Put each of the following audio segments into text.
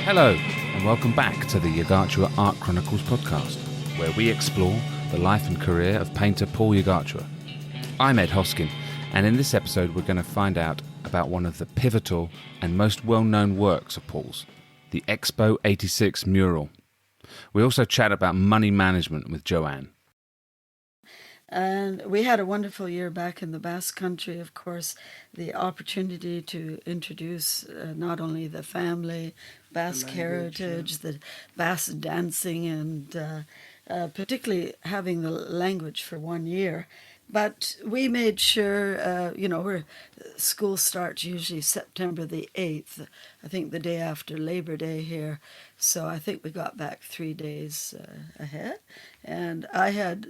Hello, and welcome back to the Yogachua Art Chronicles podcast, where we explore the life and career of painter Paul Yogachua. I'm Ed Hoskin, and in this episode we're going to find out about one of the pivotal and most well-known works of Paul's, the Expo 86 mural. We also chat about money management with Joanne. And we had a wonderful year back in the Basque Country, of course, the opportunity to introduce not only the family, Basque heritage, the Basque dancing, and particularly having the language for 1 year. But we made sure, school starts usually September the 8th, I think the day after Labor Day here. So I think we got back 3 days ahead. And I had,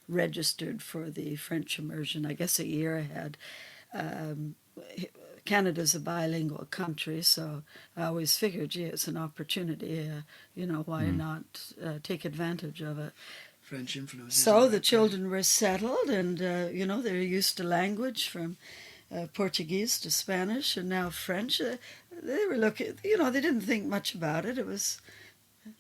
registered for the French immersion, I guess a year ahead. Canada's a bilingual country, so I always figured, gee, it's an opportunity, why not take advantage of it? French influence. So the children were settled, and they're used to language from Portuguese to Spanish, and now French. They were looking, they didn't think much about it. It was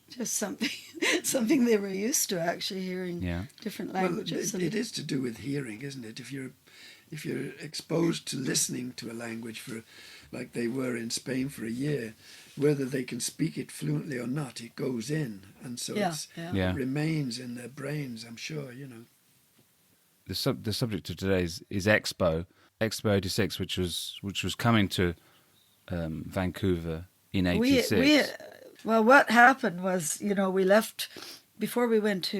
just something they were used to, actually hearing different languages. Well, it is to do with hearing, isn't it? If you're exposed to listening to a language for, like they were in Spain for a year, whether they can speak it fluently or not, it goes in, and so it remains in their brains, I'm sure, The subject of today is Expo 86, which was coming to Vancouver in 86. Well, what happened was, we left, before we went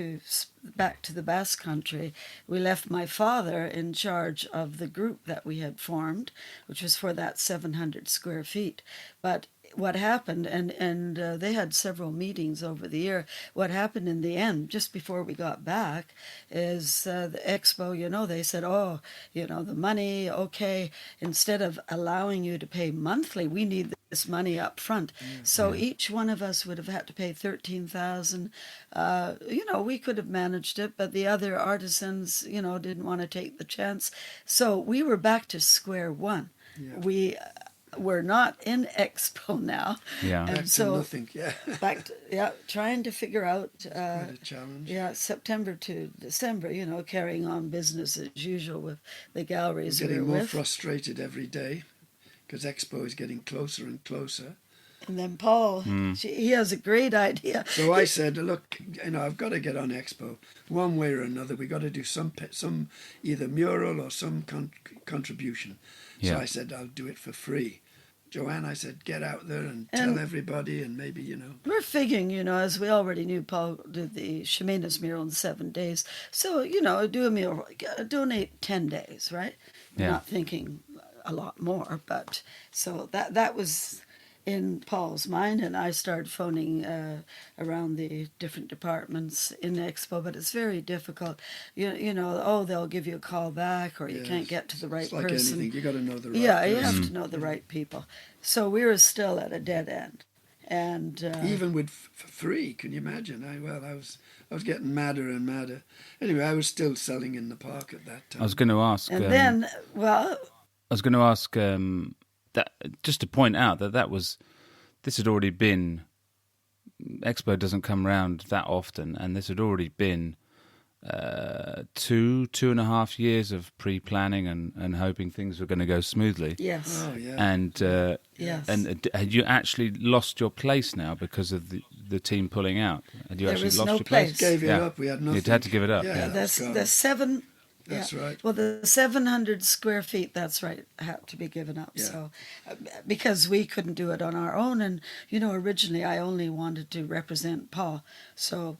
back to the Basque Country, we left my father in charge of the group that we had formed, which was for that 700 square feet. But what happened, and they had several meetings over the year, what happened in the end, just before we got back, is the Expo, they said, the money, okay, instead of allowing you to pay monthly, we need this money up front. So each one of us would have had to pay $13,000. We could have managed it, but the other artisans, didn't want to take the chance. So we were back to square one. Yeah. We're not in Expo now. Yeah. Back to nothing, trying to figure out quite a challenge. September to December, carrying on business as usual with the galleries. We're getting more frustrated every day because Expo is getting closer and closer. And then Paul, he has a great idea. So I said, look, I've got to get on Expo one way or another. We got to do some either mural or some contribution. So I said, I'll do it for free. Joanne, I said, get out there and tell everybody, and maybe, We're figuring, as we already knew, Paul did the Ximenes mural in 7 days. So, do a mural, donate 10 days, right? Yeah. Not thinking a lot more, but so that was in Paul's mind, and I started phoning around the different departments in Expo, but it's very difficult. They'll give you a call back, or you can't get to the right person. It's like anything, you got to know the right person. person. You have to know the right people. So we were still at a dead end. And even with free, can you imagine? I was getting madder and madder. Anyway, I was still selling in the park at that time. I was going to ask... that, just to point out this had already been, Expo doesn't come around that often, and this had already been 2.5 years of pre-planning and hoping things were going to go smoothly. Yes. Oh, yeah. And and had you actually lost your place now because of the team pulling out? Had you actually lost your place? Gave it up. We had nothing. You'd had to give it up. Yeah, the seven. That's right. Well, the 700 square feet, that's right, had to be given up. Yeah. So, because we couldn't do it on our own. And, originally I only wanted to represent Paul. So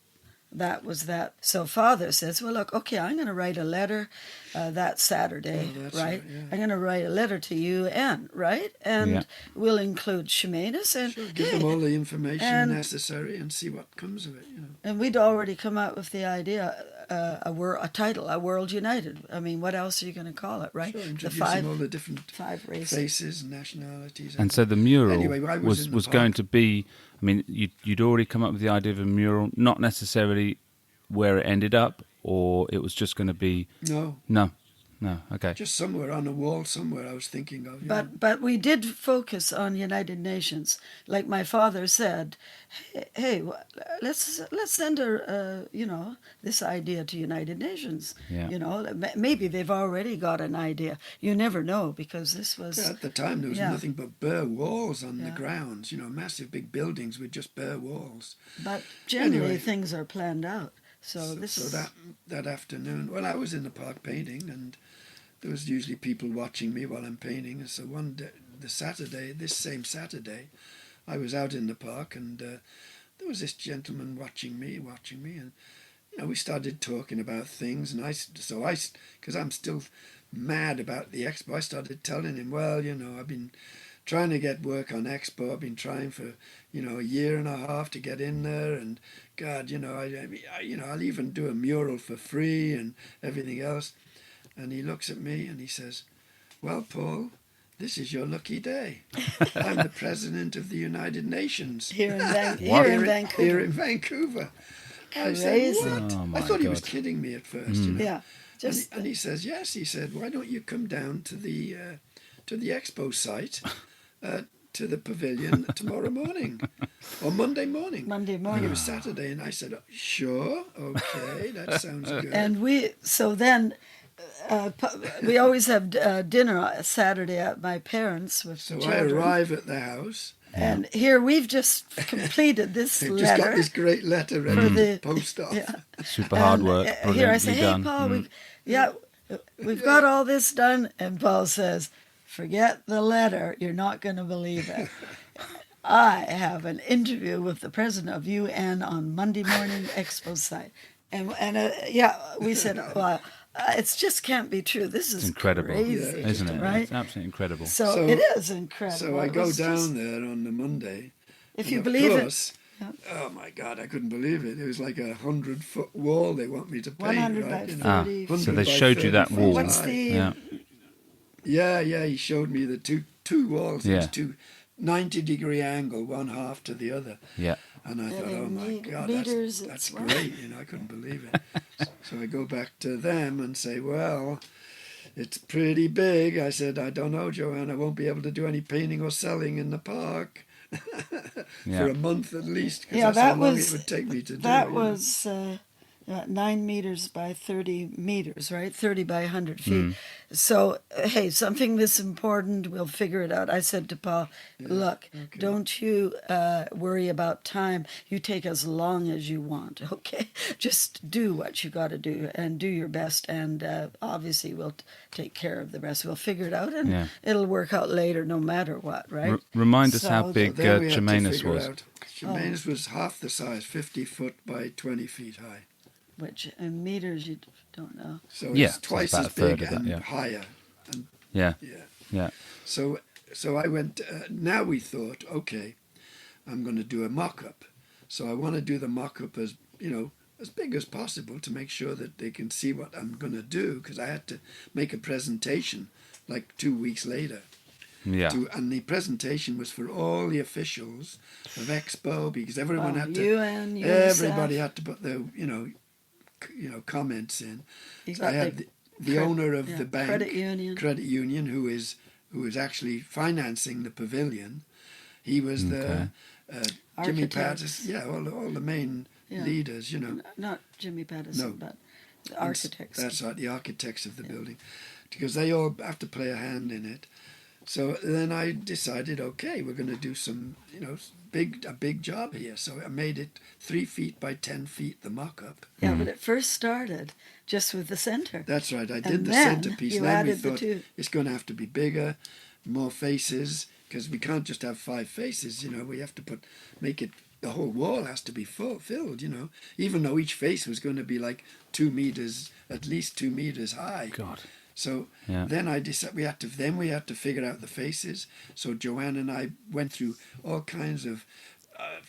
that was that. So Father says, well, look, okay, I'm going to write a letter that Saturday, right? Yeah. I'm going to write a letter to UN, right? And we'll include Ximenes. And sure, give them all the information necessary and see what comes of it. And we'd already come up with the idea, a title, A World United. I mean, what else are you going to call it, right? Sure, introducing all the different 5 races. Faces and nationalities. And so the mural was going to be, I mean, you'd already come up with the idea of a mural, not necessarily where it ended up, or it was just going to be... No. No. Okay. Just somewhere on a wall somewhere I was thinking of. You know. But we did focus on United Nations. Like my father said, hey, let's send this idea to United Nations. Yeah. You know, maybe they've already got an idea. You never know, because this was Yeah, at the time there was yeah. nothing but bare walls on the Yeah. grounds, you know, massive big buildings with just bare walls. But generally Anyway. things are planned out. So this is that afternoon, well, I was in the park painting, and there was usually people watching me while I'm painting. And so one day, this same Saturday, I was out in the park, and there was this gentleman watching me, and you know, we started talking about things, and because I'm still mad about the Expo, I started telling him, well, you know, I've been trying to get work on Expo. I've been trying for, you know, a year and a half to get in there, and God, you know, I'll even do a mural for free and everything else. And he looks at me and he says, well, Paul, this is your lucky day. I'm the president of the United Nations. here in Vancouver. Here in Vancouver. I said, Crazy. what? Oh, my I thought he was God. kidding me at first, you know. Yeah. And he says, yes. He said, why don't you come down to the Expo site, to the pavilion tomorrow morning, or Monday morning. Monday And morning. it was Saturday, and I said, sure, okay, that sounds good. And we always have dinner Saturday at my parents with So the I children. arrive at the house. And here we've just completed this I've letter. just got this great letter ready for to the- post off. Yeah. Super hard work. And, here I say, Brilliantly hey, done. Paul, we've got all this done. And Paul says, forget the letter. You're not going to believe it. I have an interview with the president of UN on Monday morning Expo site. And we said, well, it just can't be true. This is It's incredible, crazy, isn't it? right? It's absolutely incredible. So it is incredible. So I It go was down just- there on the Monday. If and you of believe course, Yeah. Oh my God, I couldn't believe it. It was like 100-foot wall they want me to paint. 100 right? by You know, 30. 100 So they by showed you 30 that feet wall. What's high. the Yeah. Yeah, he showed me the two walls. Yeah. It was two 90-degree angle, one half to the other. Yeah. And I thought, in oh my God, meters, that's it's what? great. You know, I couldn't believe it. So I go back to them and say, well, it's pretty big. I said, I don't know, Joanne, I won't be able to do any painting or selling in the park Yeah. for a month at least, because Yeah, that's how that long was- it would take me to do That it. you know. was 9 meters by 30 meters, right? 30 by 100 feet. So, hey, something this important, we'll figure it out. I said to Paul, look, okay. don't you worry about time. You take as long as you want, okay? Just do what you got to do and do your best. And obviously, we'll take care of the rest. We'll figure it out, and Yeah. it'll work out later no matter what, right? Remind us how So- big Then we had to Germanus figure was. out. Germanus was half the size, 50 foot by 20 feet high. Which in meters you don't know. So Yeah, it's so twice it's about as a third big of that, and yeah. higher. And Yeah. yeah. Yeah. So I went, now we thought, okay, I'm going to do a mock-up. So I want to do the mock-up as, as big as possible to make sure that they can see what I'm going to do, because I had to make a presentation like 2 weeks later. Yeah. And the presentation was for all the officials of Expo, because everyone had to, UN, everybody UNICEF. had to put their, comments in. You So got I had the owner of the bank, credit union. who is actually financing the pavilion. He was there. Jimmy Architects. Patterson, all the main Yeah. leaders, Not Jimmy Patterson, No. but the architects. That's right, the architects of the building, because they all have to play a hand in it. So then I decided, okay, we're going to do some, a big job here. So I made it 3 feet by 10 feet, the mock-up. Yeah, but it first started just with the center. That's right. I did And the then centerpiece. you Then we added the thought two. it's going to have to be bigger, more faces, because we can't just have 5 faces. We have to make it. The whole wall has to be filled. Even though each face was going to be like 2 meters, at least 2 meters high. God. So Yeah. then I decided we had to figure out the faces. So Joanne and I went through all kinds of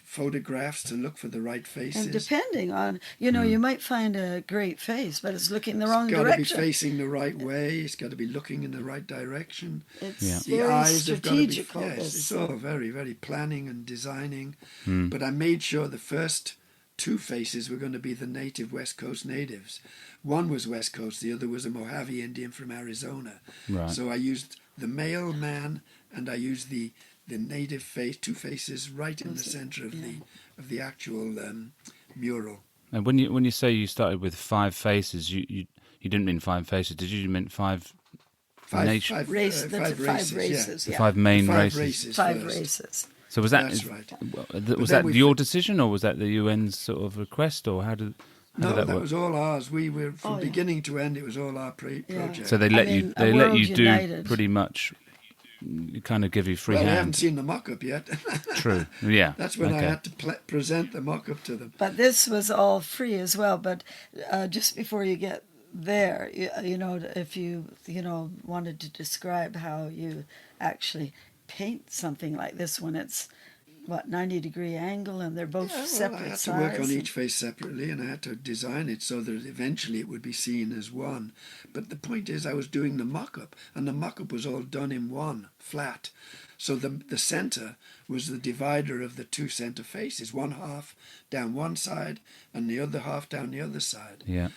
photographs to look for the right faces. And depending on, you might find a great face, but it's looking the wrong It's got to be direction. facing the right way. It's got to be looking in the right direction. It's Yeah. The very eyes have got to be. strategical. Yes, it's all very, very planning and designing. Hmm. But I made sure the first two faces were going to be the native West Coast natives. One was West Coast, the other was a Mojave Indian from Arizona. Right. So I used the male man and I used the native face, two faces right in the center of the actual mural. And when you say you started with 5 faces, you didn't mean 5 faces, did you? You meant five Five races, the yeah. 5 main Five races. Five first. races. So was that That's right. was that your decision, or was that the UN's sort of request, or how did that work? was all ours. We were from beginning to end. It was all our project. So they let you A let world you do united. pretty much, kind of give you free Well, I hand. haven't seen the mock-up yet. True. Yeah. That's when I Okay. had to present the mock-up to them. But this was all free as well. But just before you get there, you know, if you wanted to describe how you actually paint something like this when it's 90-degree angle and they're both separate I had sides. to work on each face separately, and I had to design it so that eventually it would be seen as one. But the point is, I was doing the mock-up, and the mock-up was all done in one, flat. So the center was the divider of the two center faces, one half down one side and the other half down the other side. Yeah.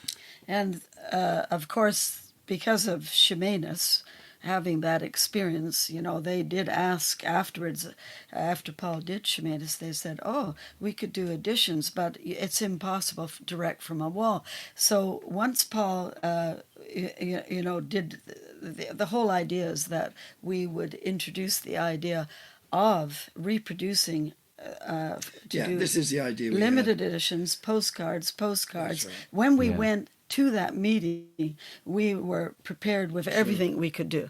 And of course, because of Ximenes having that experience, you know, they did ask afterwards, after Paul did Ximenes, they said, oh, we could do additions, but it's impossible direct from a wall. So once Paul, did, the whole idea is that we would introduce the idea of reproducing This is the idea. Limited editions, postcards. That's right. When we went to that meeting, we were prepared with everything we could do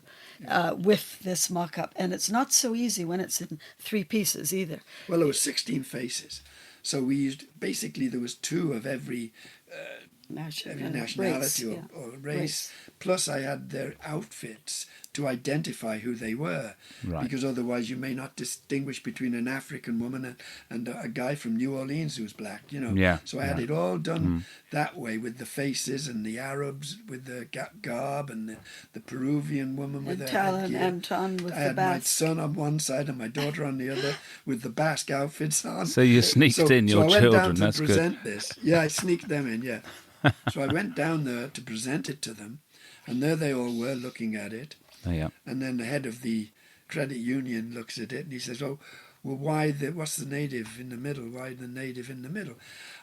with this mock-up. And it's not so easy when it's in 3 pieces either. Well, there was 16 faces. So we used, basically there was 2 of every nationality or race. Plus I had their outfits to identify who they were. Right. Because otherwise you may not distinguish between an African woman and a guy from New Orleans who's black, you know. Yeah. So I had it all done that way, with the faces, and the Arabs with the garb, and the Peruvian woman with And her Tal and headgear. Anton with I the had my Basque. son on one side and my daughter on the other with the Basque outfits on. So you sneaked in your I went children. down to That's good. present this. Yeah, I sneaked them in, yeah. So I went down there to present it to them, and there they all were looking at it. Oh, yeah. And then the head of the credit union looks at it and he says, oh, well, what's the native in the middle? Why the native in the middle?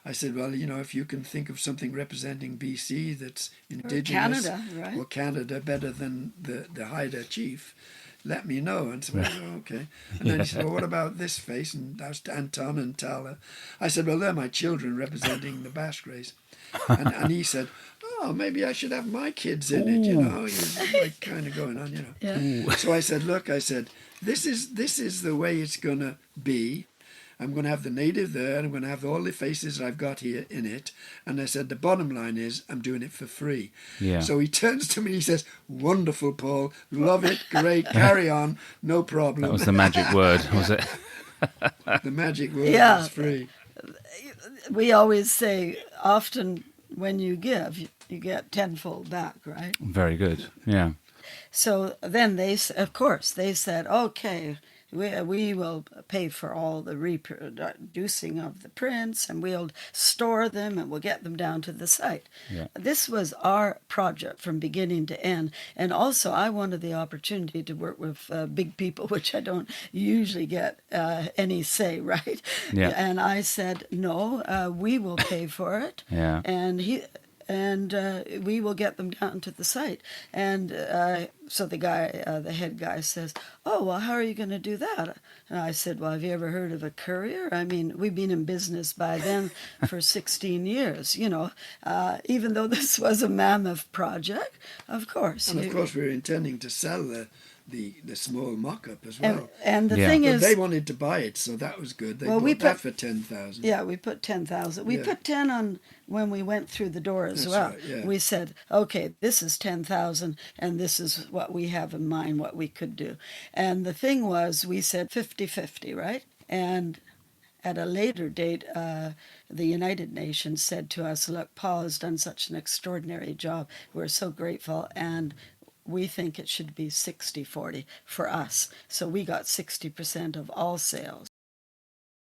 I said, well, you know, if you can think of something representing BC that's indigenous, Canada, right? or Canada better than the Haida chief, let me know. And so I said, oh, okay. And then he said, well, what about this face? And that was Anton and Tala. I said, well, they're my children representing the Basque race. And he said, oh, maybe I should have my kids in it, you know. He was like kind of going on, you know. Yeah. So I said, look, this is the way it's going to be. I'm going to have the native there, and I'm going to have all the faces I've got here in it. And I said, the bottom line is I'm doing it for free. Yeah. So he turns to me, he says, wonderful, Paul, love it, great, carry on, no problem. That was the magic word, was it? The magic word Yeah. was free. We always say, often when you give, you get tenfold back, right? Very good. Yeah. So then they said, okay, we will pay for all the reproducing of the prints, and we'll store them, and we'll get them down to the site. Yeah. This was our project from beginning to end. And also I wanted the opportunity to work with big people, which I don't usually get any say, right? Yeah. And I said, no, we will pay for it. Yeah. And we will get them down to the site. And so the head guy says, oh, well, how are you going to do that? And I said, well, have you ever heard of a courier? I mean, we've been in business by then for 16 years, you know. Even though this was a mammoth project, of course. And of course we were intending to sell the small mock-up as well. And the Yeah. thing But is... they wanted to buy it, so that was good. They Well, bought we that put- for 10,000. Yeah, we put 10,000. We Yeah. put 10 on when we went through the door as That's well. right, yeah. We said, okay, this is 10,000 and this is what we have in mind, what we could do. And the thing was, we said 50-50, right? And at a later date, the United Nations said to us, look, Paul has done such an extraordinary job. We're so grateful, and we think it should be 60-40 for us. So we got 60% of all sales.